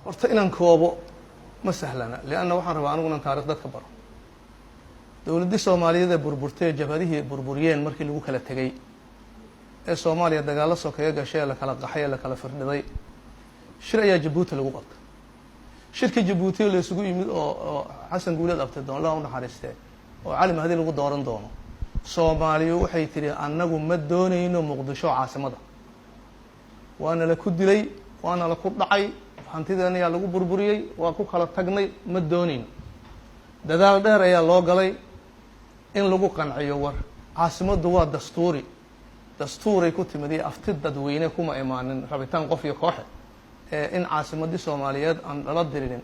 horta inaan koobo ma sahlana lianna waxaan rabaa aniguna taariikh dadka baro dowladdii soomaaliyeed ee burburtay ee jabhadihii burburiyeen markii lagu kala tegey ee soomaaliya dagaallo sokeeye gashay ee la kala qaxay ee la kala firdhiday shir ayaa jabuuti lagu qabtay shirkii jabuuti la isugu yimid oo xasan guuleed abtay doonlaha u naxariistee oo cali mahdi lagu dooran doono soomaaliyu waxay tidhi annagu ma doonayno muqdisho caasimada waana la ku dilay waana la ku dhacay hantideena ayaa lagu burburiyey waa ku kala tagnay ma doonayno dadaal dheer ayaa loo galay in lagu qanciyo war caasimaddu waa dastuuray ku timid iyo afti dadweyne kuma imaanin rabitaan qof iyo kooxe in caasimadii soomaaliyeed aan lala dirinin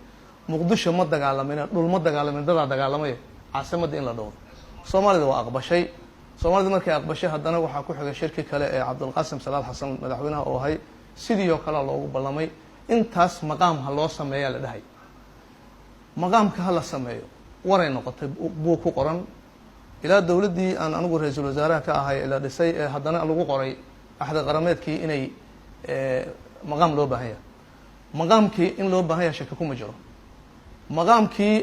muqdisho ma dagaalamin dhul ma dagaalamin dadaa dagaalamaya caasimadda in la dhowro soomaalida waa aqbashay soomaalida markay aqbashay haddana waxaa ku xigay shirki kale ee cabdulqaasim salaad xasan madaxweynaha oo ahay sidii oo kale loogu ballamay intaas maqaam ha loo sameeyaa la dhahay maqaamka ha la sameeyo waray noqotay buu ku qoran ilaa dowladdii aan anigu ra-iisul wasaaraha ka ahay la dhisay ee haddana lagu qoray axdi qarameedkii inay maqaam loo baahan yahay maqaamkii in loo baahan yahay shaki kuma jiro maqaamkii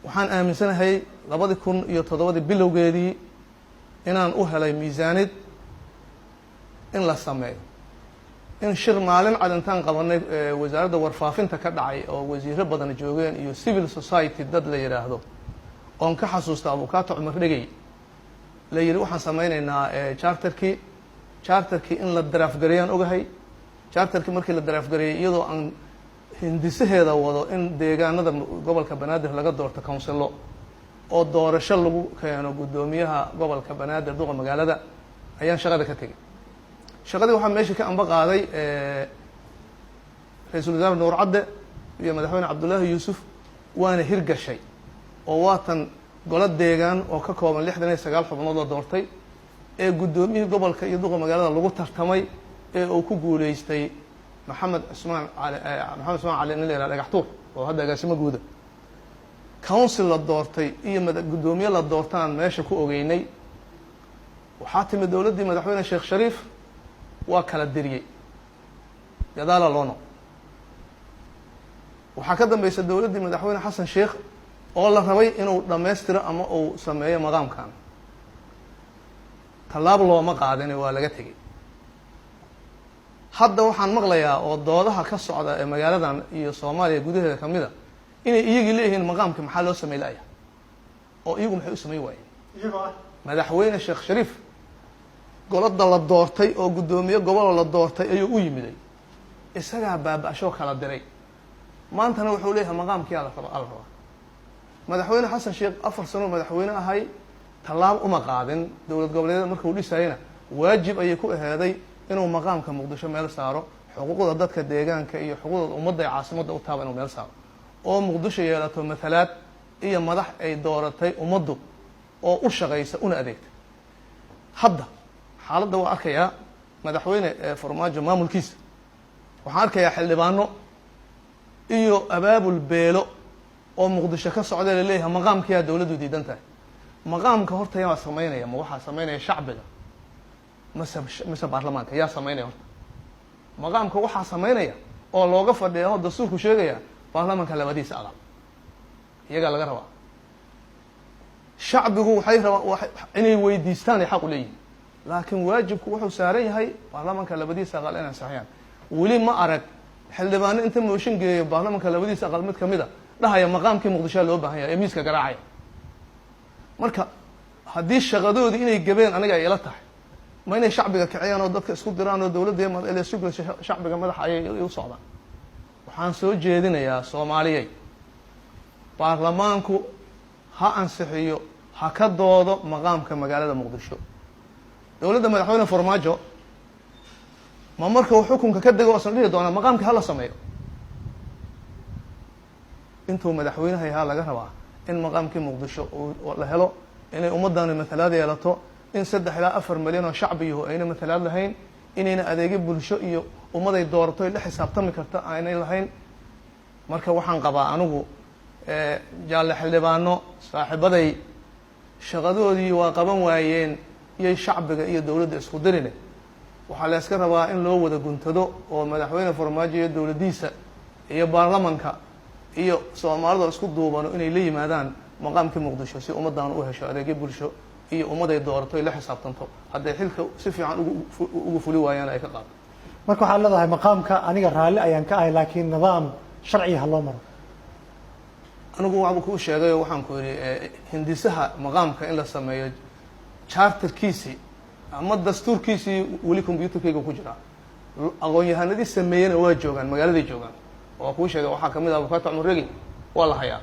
waxaan aaminsanahay 2007 bilowgeedii inaan u helay miisaanid in la sameeyo in shir maalin cadantaan qabanay wasaaradda warfaafinta ka dhacay oo wasiiro badan joogeen iyo civil society dad la yidhaahdo oon ka xasuusta abukaato cumar dhegey la yidhi waxaan sameynaynaa charterkii in la daraafgareeyaan ogahay charterkii markii la daraafgareeyey iyadoo aan hindisaheeda wado in deegaanada gobolka banaadir laga doorto councilo oo doorasho lagu keeno guddoomiyaha gobolka banaadir duqa magaalada ayaan shaqada ka tegay shaqadii waxaa meesha ka amba qaaday ra-iisul wasaare nuur cadde iyo madaxweyne cabdullaahi yuusuf waana hirgashay oo waatan golo deegaan oo ka kooban 69 xubnood oo doortay ee guddoomiyihii gobolka iyo duqa magaalada lagu tartamay ee uu ku guuleystay maxamed cusmaan cali nin la yihahdo dhagaxtuur oo hadda agaasimo guuda council la doortay iyo guddoomiye la doortaan meesha ku ogeynay waxaa timid dowladdii madaxweyne sheekh shariif waa kala diriyey gadaala loo noqo waxaa ka dambaysa dowladdii madaxweyne xasan sheekh oo la rabay inuu dhammaystiro ama uu sameeyo maqaamkan tallaab looma qaadine waa laga tegey hadda waxaan maqlayaa oo doodaha ka socda ee magaaladan iyo soomaaliya gudaheeda kamid a inay iyagii leeyihiin maqaamka maxaa loo samey laya oo iyagu maxay u samayn waayeen madaxweyne sheekh shariif golada la doortay oo guddoomiye gobolo la doortay ayuu u yimiday isagaa baaba-ashoo kala diray maantana wuxuu leeyahay maqaamkii ala rabaa madaxweyne xasan sheekh 4 sano madaxweyne ahay tallaab uma qaadin dowlad goboleedyada markuu dhisayena waajib ayay ku aheeday inuu maqaamka muqdisho meel saaro xuquuqda dadka deegaanka iyo xuquuqda ummadda ee caasimadda u taaba inuu meel saaro oo muqdisho yeelato matalaad iyo madax ay dooratay ummaddu oo u shaqaysa una adeegta hadda xaaladda waa arkayaa madaxweyne farmaajo maamulkiisa waxaan arkayaa xildhibaano iyo abaabul beelo oo muqdisho ka socda laleeyahay maqaamkiyaa dowladdu diidan tahay maqaamka horta yaa sameynaya ma waxaa sameynaya shacbiga mise baarlamaanka yaa sameynaya horta maqaamka waxaa sameynaya oo looga fadhiya oo dastuurku sheegaya baarlamaanka labadiisa aqal iyagaa laga rabaa shacbigu waxay rabaan inay weydiistaan ay xaq u leeyihin laakiin waajibku wuxuu saaran yahay baarlamaanka labadiisa aqal inay saxiyaan weli ma arag xildhibaano inta mooshin geeyo baarlamaanka labadiisa aqal mid kamid a dhahaya maqaamkii muqdishoa loo baahan yahay ee miiska garaacaya marka haddii shaqadoodii inay gabeen aniga ay ila tahay ma inay shacbiga kiciyaan oo dadka isku diraan oo dowladda shacbiga madaxa ayay u socdaan waxaan soo jeedinayaa soomaaliyey baarlamaanku ha ansixiyo ha ka doodo maqaamka magaalada muqdisho dowladda madaxweyne farmaajo ma marka uu xukunka ka dego oosan dhihi doonaa maqaamka hala sameeyo intuu madaxweynaha yahaa laga rabaa in maqaamkii muqdisho la helo inay ummaddaani matalaad yeelato in 3 ilaa 4 milyan oo shacbiyahu ayna matalaad lahayn inayna adeegyo bulsho iyo ummaday doorato ay la xisaabtami karta aanay lahayn marka waxaan qabaa anigu jaalle xildhibaano saaxiibaday shaqadoodii waa qaban waayeen iyo shacbiga iyo dowladda isku dirine waxaa la iska rabaa in loo wada guntado oo madaxweyne farmaajo iyo dowladdiisa iyo baarlamanka iyo soomaalida isku duubano inay la yimaadaan maqaamkii muqdisho si ummaddan u hesho adeegyo bulsho iyo ummaday doorato ay la xisaabtanto hadday xilka si fiican ugu fuli waayaan ay ka qaado. marka waxaad leedahay maqaamka aniga raalli ayaan ka ahay laakiin nidaam sharciga ha loo maro. anigu waxba kuu sheegayo waxaan ku yidhi hindisaha maqaamka in la sameeyo charterkiisii ama dastuurkiisii weli combyuterkayga ku jiraa. aqoon-yahanadii sameeyena waa joogaan magaaladay joogaan waa kuu sheegay waxaa kamid ah abukaata cumar regi waa la hayaa.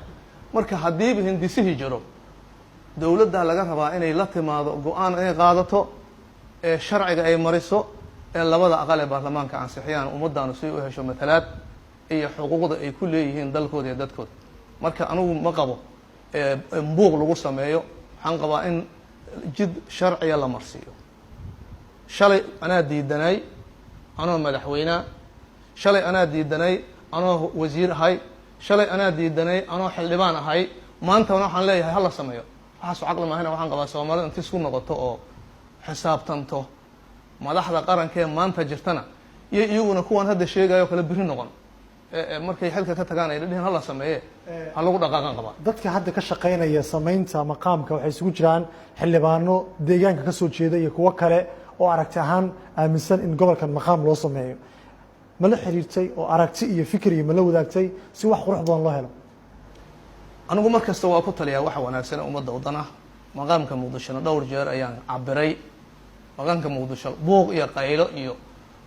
marka haddiiba hindisihii jiro dowladda laga rabaa inay la timaado go-aan inay qaadato ee sharciga ay mariso ee labada aqal ee baarlamaanka ansixiyaan ummaddaanu si u hesho matalaad iyo xuquuqda ay ku leeyihiin dalkooda iyo dadkooda. marka anigu ma qabo buuq lagu sameeyo waxaan qabaa in jid sharciya la marsiiyo. shalay anaa diidanay anoo madaxweynea, shalay anaa diidanay anoo wasiir ahay, shalay anaa diidanay anoo xildhibaan ahay, maantana waxaan leeyahay hala sameeyo. waxaasu caqli maahayna waxaan qabaa soomaalida inti isku noqoto oo xisaabtanto madaxda qaranka ee maanta jirtana iyo iyaguna kuwan hadda sheegayo kale biri noqon markay xilka ka tagaan ay dhadhihin hala sameeye ha lagu dhaqaaqan qabaa. dadka hadda ka shaqaynaya samaynta maqaamka waxay isugu jiraan xildhibaano deegaanka ka soo jeeda iyo kuwo kale oo aragti ahaan aaminsan in gobolkan maqaam loo sameeyo. ma la xiriirtay oo aragti iyo fikir iyo ma la wadaagtay si wax qurux badan loo helo? anigu mar kasta waa ku taliyaa waxa wanaagsan ee ummadda wadan ah. maqaamka muqdishona dhowr jeer ayaan cabiray. maqaamka muqdisho buuq iyo qaylo iyo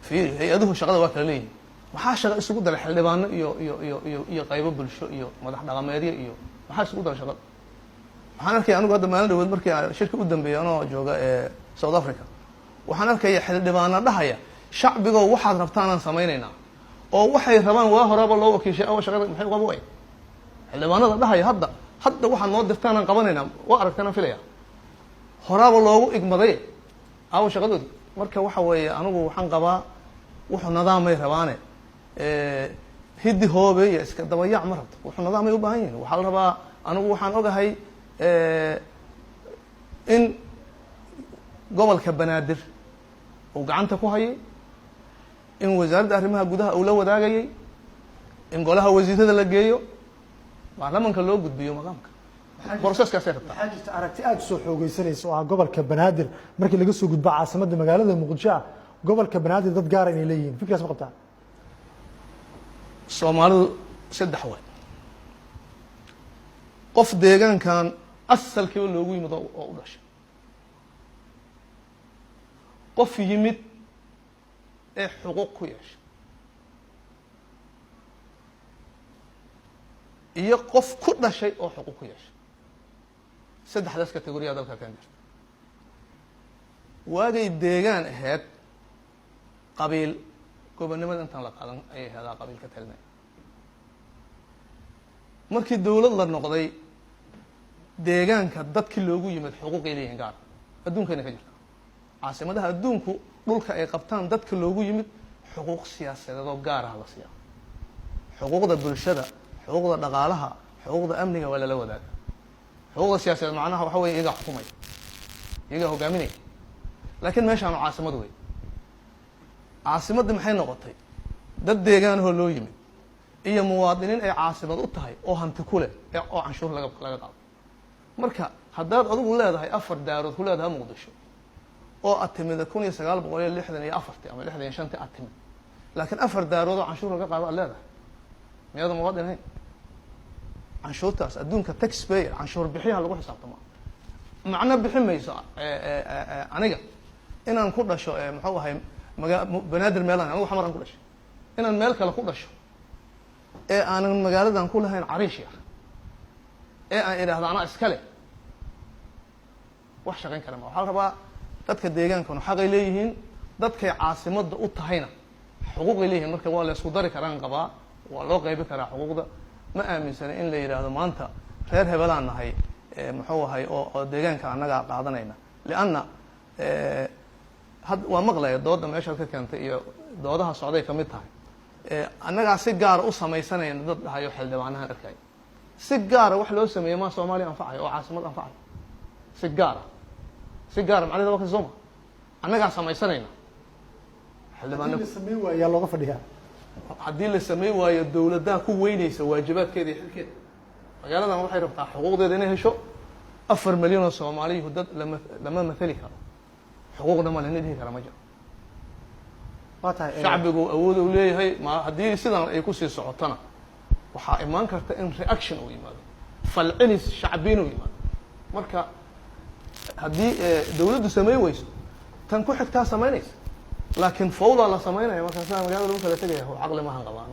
fiiri hay-aduhu shaqada waa kala leeyihin. maxaa shaqa isugu daray xildhibaano iyo qaybo bulsho iyo madax dhaqameedyo iyo maxaa isugu daray shaqada? waxaan arkaya anigu hadda maalin dhaweed markii shirka u dambeeyay anoo jooga ee South Africa waxaan arkaya xildhibaano dhahaya shacbigo waxaad rabtaanaan samaynaynaa oo waxay rabaan waa horeba loo wakiishay oo shaqada maxay u qabay xildhibaanada dhahaya hadda waxaad noo dirtaanaan qabanaynaa waa aragtana filaya horaba loogu igmaday aw shaqadoodii. marka waxa weeye anigu waxaan qabaa wuxuu nidaamay rabaane hiddi hoobe iyo iska dabayac ma rabto wuxuu nidaamay u baahan yihin. waxaa la rabaa anigu waxaan ogahay in gobolka banaadir uu gacanta ku hayay, in wasaaradda arrimaha gudaha uu la wadaagayay, in golaha wasiirada la geeyo baarlamanka loo gudbiyo maqaamka broseskaasay rabtaa. waxaa jirta aragti aada usoo xoogeysanaysa oo ah gobolka banaadir markii laga soo gudbo caasimadda magaalada muqdisho ah gobolka banaadir dad gaara inay leeyihiin fikirkaas ma qabtaa? soomaalidu saddex way. qof deegaankan asalkiiba loogu yimid oo u dhashay, qof yimid ee xuquuq ku yeesha, iyo qof ku dhashay oo xuquuq ku yeesha. saddexdaas kategoriyaa dalka kan jirta. waagay deegaan ahayd qabiil gobonnimada intaan la qaadan ayay ahadaa qabiil ka talinaya. markii dowlad la noqday deegaanka dadkii loogu yimid xuquuqay leeyihin gaar adduunkayna ka jirta. caasimadaha adduunku dhulka ay qabtaan dadka loogu yimid xuquuq siyaasadeed oo gaar ah la siiyaa. xuquuqda bulshada, xuquuqda dhaqaalaha, xuquuqda amniga waa lala wadaaga. xuquuqda siyaasadeed macnaha waxa weye iyagaa xukumaya, iyagaa hogaaminaya. laakiin meeshaanu caasimad wey. caasimadii maxay noqotay dad deegaanahoo loo yimid iyo muwaadiniin ay caasimad u tahay oo hanti ku leh oo canshuur laga qaado. marka haddaad adigu leedahay 4 daarood ku leedahay muqdisho oo aad timid 1964 ama 65 aad timid, laakiin 4 daarood oo canshuur laga qaado aad leedahay, miyaada muwaadin ahayn? canshuurtaas adduunka taxpayer canshuur bixiyaha lagu xisaabtama. macno bixin mayso aniga inaan ku dhasho muxuu ahay banaadir meelaan anigu xamaran ku dhashay inaan meel kale ku dhasho ee aanan magaaladan ku lahayn cariish yar ee aan idhaahdo anaa iskale wax shaqayn kara ma. waxaa la rabaa dadka deegaankanu xaqay leeyihiin, dadkay caasimadda u tahayna xuquuqay leeyihiin. marka waa la isku dari karaan qabaa, waa loo qaybi karaa xuquuqda. ma aaminsana in la yidhaahdo maanta reer hebelaan nahay muxuu ahay oo deegaanka annagaa qaadanayna. lianna waa maqlaya dooda meeshaad ka keentay iyo doodaha socday kamid tahay. annagaa si gaara u samaysanayna dad dhahayo xildhibaanahan arkay si gaara wax loo sameeyey maa soomaaliya anfacayo oo caasimad anfacayo si gaara macnaheeda waa kasi sooma annagaa samaysanayna xildhibaano sameyn waayaa looga fadhiyaa haddii la sameyn waayo dowladdaa ku weynaysa waajibaadkeeda iyo xilkeeda. magaaladan waxay rabtaa xuquuqdeeda inay hesho 4 milyan oo Soomaaliyu dad lama mathali karo xuquuqna ma leh dhihi kara ma jiro. waa tahay shacbigu awood uu leeyahay ma haddii sidan ay ku sii socotana waxaa imaan karta in reaction uu yimaado falcelis shacbiin uu yimaado. marka haddii dowladdu sameyn weyso tan ku xigtaa samaynaysa laakiin fawda la samaynaya markaasaa magaalada lagu kala tegaya caqli maahan qabaan.